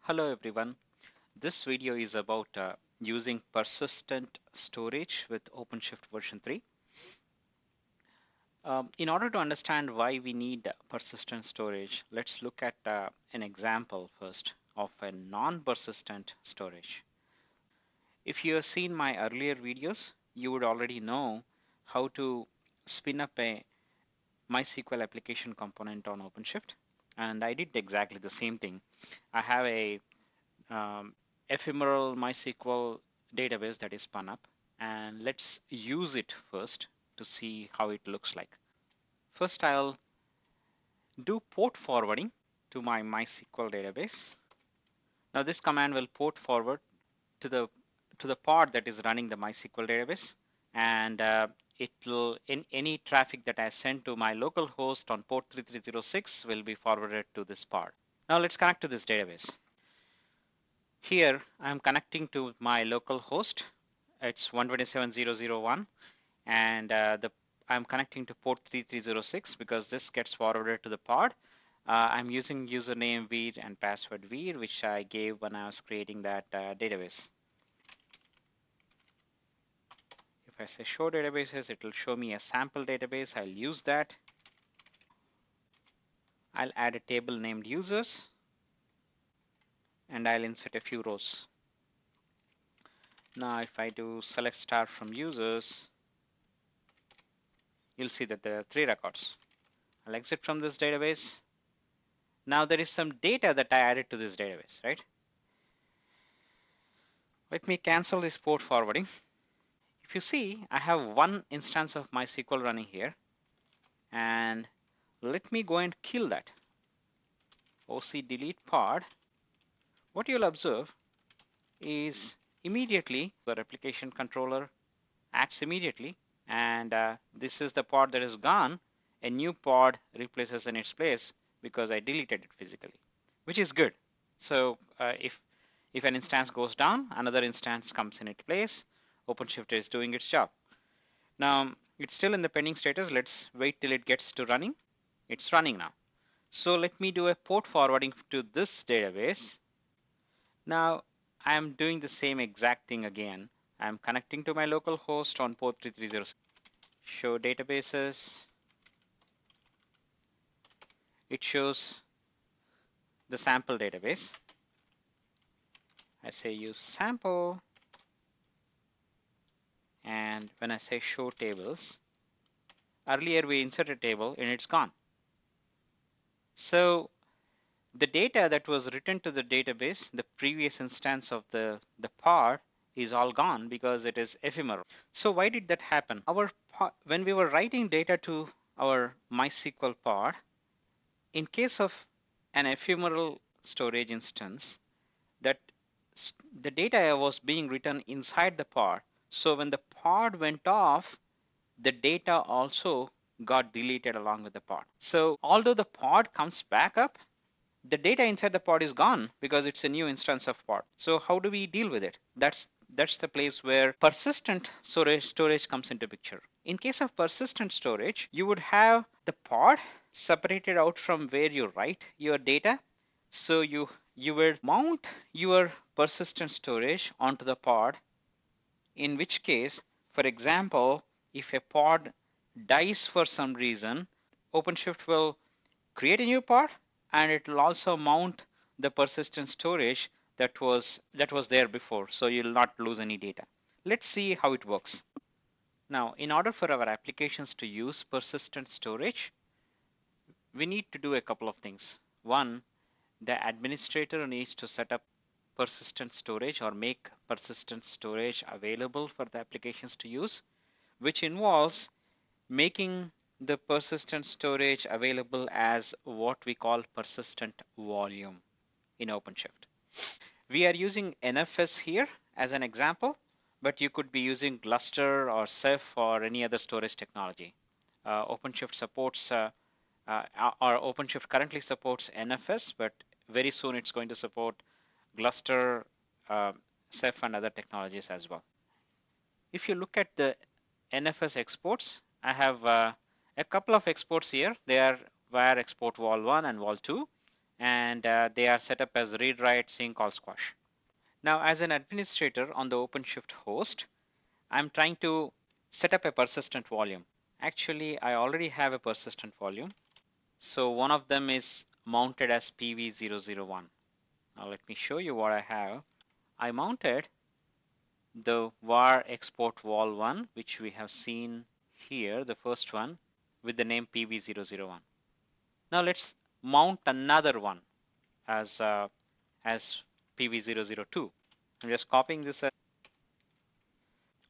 Hello everyone. This video is about using persistent storage with OpenShift version 3. In order to understand why we need persistent storage, let's look at an example first of a non-persistent storage. If you have seen my earlier videos, you would already know how to spin up a MySQL application component on OpenShift. And I did exactly the same thing. I have a ephemeral MySQL database that is spun up, and let's use it first to see how it looks like. First, I'll do port forwarding to my MySQL database. Now this command will port forward to the pod that is running the MySQL database, and it will, in any traffic that I send to my local host on port 3306 will be forwarded to this pod. Now let's connect to this database. Here I'm connecting to my local host. It's 127.0.0.1, and I'm connecting to port 3306 because this gets forwarded to the pod. I'm using username Veer and password Veer, which I gave when I was creating that database. If I say show databases, it will show me a sample database. I'll use that. I'll add a table named users, and I'll insert a few rows. Now if I do select star from users, you'll see that there are 3 records. I'll exit from this database. Now there is some data that I added to this database, right? Let me cancel this port forwarding. If you see, I have one instance of MySQL running here, and let me go and kill that. OC delete pod. What you'll observe is immediately the replication controller acts immediately, and this is the pod that is gone. A new pod replaces in its place because I deleted it physically, which is good. So if an instance goes down, another instance comes in its place. OpenShift is doing its job. Now it's still in the pending status. Let's wait till it gets to running. It's running now. So let me do a port forwarding to this database. Now I'm doing the same exact thing again. I'm connecting to my local host on port 3306. Show databases. It shows the sample database. I say use sample, and when I say show tables, earlier we inserted a table and it's gone. So the data that was written to the database, the previous instance of the pod, is all gone because it is ephemeral. So why did that happen? When we were writing data to our MySQL pod, in case of an ephemeral storage instance, that the data was being written inside the pod. So when the pod went off, the data also got deleted along with the pod. So although the pod comes back up, the data inside the pod is gone because it's a new instance of pod. So how do we deal with it? That's the place where persistent storage comes into picture. In case of persistent storage, you would have the pod separated out from where you write your data. So you would mount your persistent storage onto the pod, in which case, for example, if a pod dies for some reason, OpenShift will create a new pod, and it will also mount the persistent storage that was there before, so you'll not lose any data. Let's see how it works. Now, in order for our applications to use persistent storage, we need to do a couple of things. One, the administrator needs to set up persistent storage or make persistent storage available for the applications to use, which involves making the persistent storage available as what we call persistent volume in OpenShift. We are using NFS here as an example, but you could be using Gluster or Ceph or any other storage technology. OpenShift supports, or OpenShift currently supports NFS, but very soon it's going to support Gluster, Ceph, and other technologies as well. If you look at the NFS exports, I have a couple of exports here. They are via export vol 1 and vol 2, and they are set up as read, write, sync, call, squash. Now, as an administrator on the OpenShift host, I'm trying to set up a persistent volume. Actually, I already have a persistent volume. So one of them is mounted as PV001. Now let me show you what I have. I mounted the var export vol1, which we have seen here, the first one, with the name PV001. Now let's mount another one as as PV002. I'm just copying this.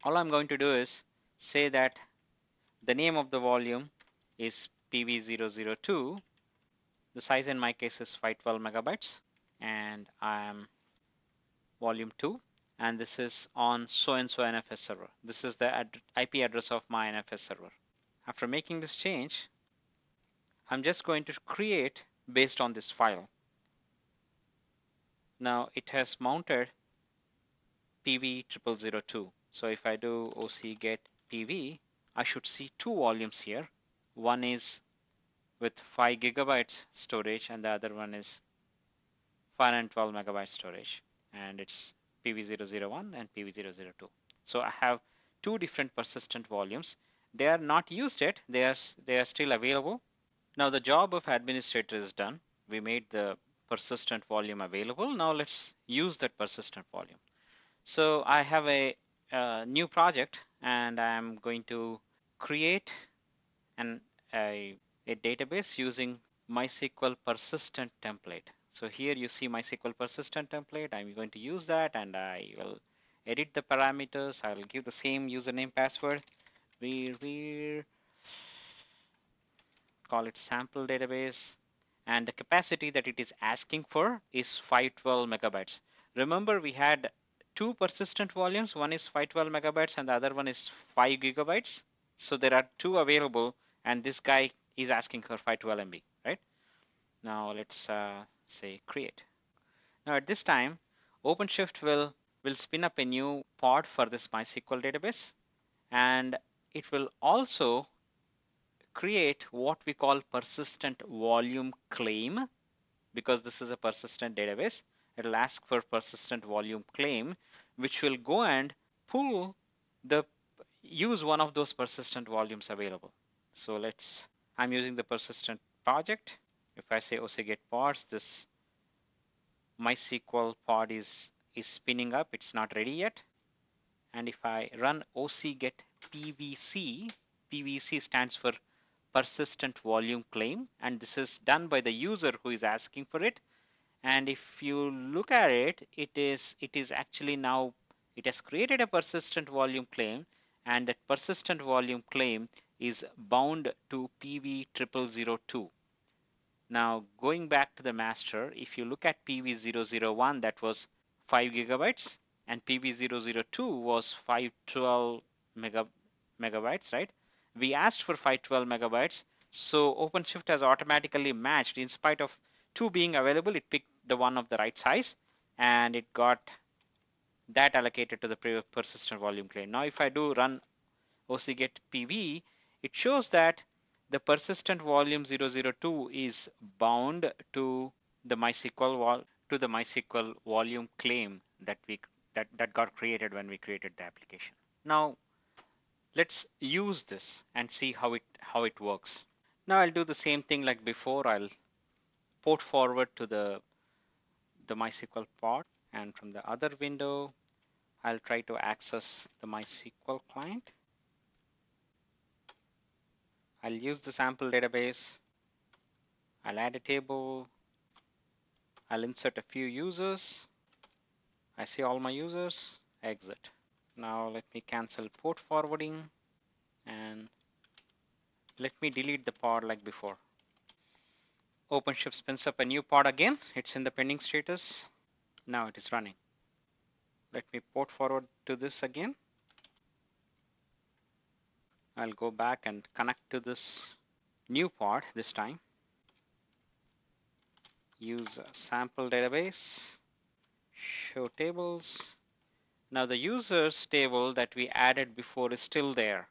All I'm going to do is say that the name of the volume is PV002. The size in my case is 512 megabytes, and I'm volume 2, and this is on so and so NFS server. This is the IP address of my NFS server. After making this change, I'm just going to create based on this file. Now it has mounted PV0002. So if I do OC get PV, I should see two volumes here. One is with 5 gigabytes storage, and the other one is 512 megabyte storage, and it's PV001 and PV002. So I have two different persistent volumes. They are not used yet. They are still available. Now the job of administrator is done. We made the persistent volume available. Now let's use that persistent volume. So I have a new project, and I'm going to create an a database using MySQL persistent template. So here you see MySQL persistent template. I'm going to use that, and I will edit the parameters. I will give the same username password. We call it sample database, and the capacity that it is asking for is 512 megabytes. Remember, we had two persistent volumes. One is 512 megabytes and the other one is 5 gigabytes. So there are two available, and this guy is asking for 512 MB, right? Now let's say create. Now at this time, OpenShift will spin up a new pod for this MySQL database, and it will also create what we call persistent volume claim. Because this is a persistent database, it'll ask for persistent volume claim, which will go and pull the use one of those persistent volumes available. So I'm using the persistent project. If I say OC get pods, this MySQL pod is spinning up. It's not ready yet. And if I run OC get PVC, PVC stands for persistent volume claim, and this is done by the user who is asking for it. And if you look at it, it is actually now it has created a persistent volume claim, and that persistent volume claim is bound to PV0002. Now going back to the master, if you look at PV001, that was 5 gigabytes, and PV002 was 512 megabytes, right? We asked for 512 megabytes, so OpenShift has automatically matched. In spite of two being available, it picked the one of the right size, and it got that allocated to the persistent volume claim. Now if I do run OCGet PV, it shows that the persistent volume 002 is bound to the MySQL volume claim that got created when we created the application. Now let's use this and see how it works. Now I'll do the same thing like before. I'll port forward to the MySQL pod, and from the other window I'll try to access the MySQL client. I'll use the sample database. I'll add a table. I'll insert a few users. I see all my users. Exit. Now let me cancel port forwarding, and let me delete the pod like before. OpenShift spins up a new pod again. It's in the pending status. Now it is running. Let me port forward to this again. I'll go back and connect to this new pod this time. Use a sample database, show tables. Now the users table that we added before is still there.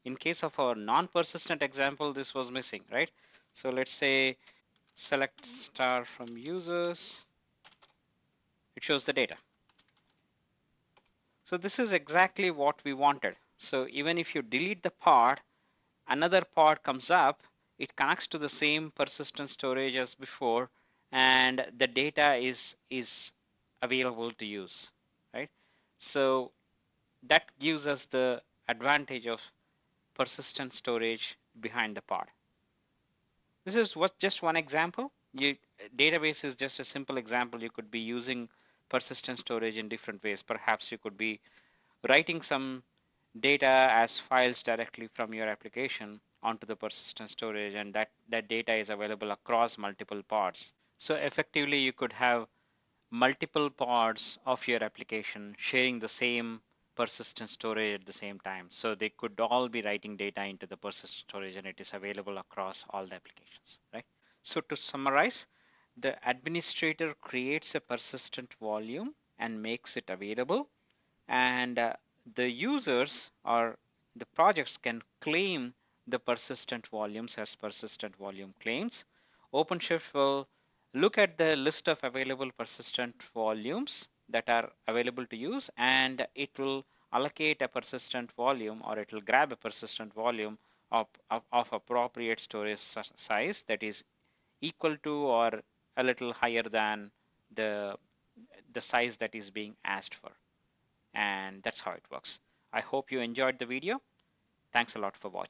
In case of our non-persistent example, this was missing, right? So let's say select star from users, it shows the data. So this is exactly what we wanted. So even if you delete the pod, another pod comes up, it connects to the same persistent storage as before, and the data is available to use, right? So that gives us the advantage of persistent storage behind the pod. This is what just one example. Database is just a simple example. You could be using persistent storage in different ways. Perhaps you could be writing some data as files directly from your application onto the persistent storage, and that data is available across multiple pods. So effectively, you could have multiple pods of your application sharing the same persistent storage at the same time. So they could all be writing data into the persistent storage, and it is available across all the applications, right? So to summarize, the administrator creates a persistent volume and makes it available, and the users or the projects can claim the persistent volumes as persistent volume claims. OpenShift will look at the list of available persistent volumes that are available to use, and it will allocate a persistent volume, or it will grab a persistent volume of appropriate storage size that is equal to or a little higher than the the size that is being asked for. And that's how it works. I hope you enjoyed the video. Thanks a lot for watching.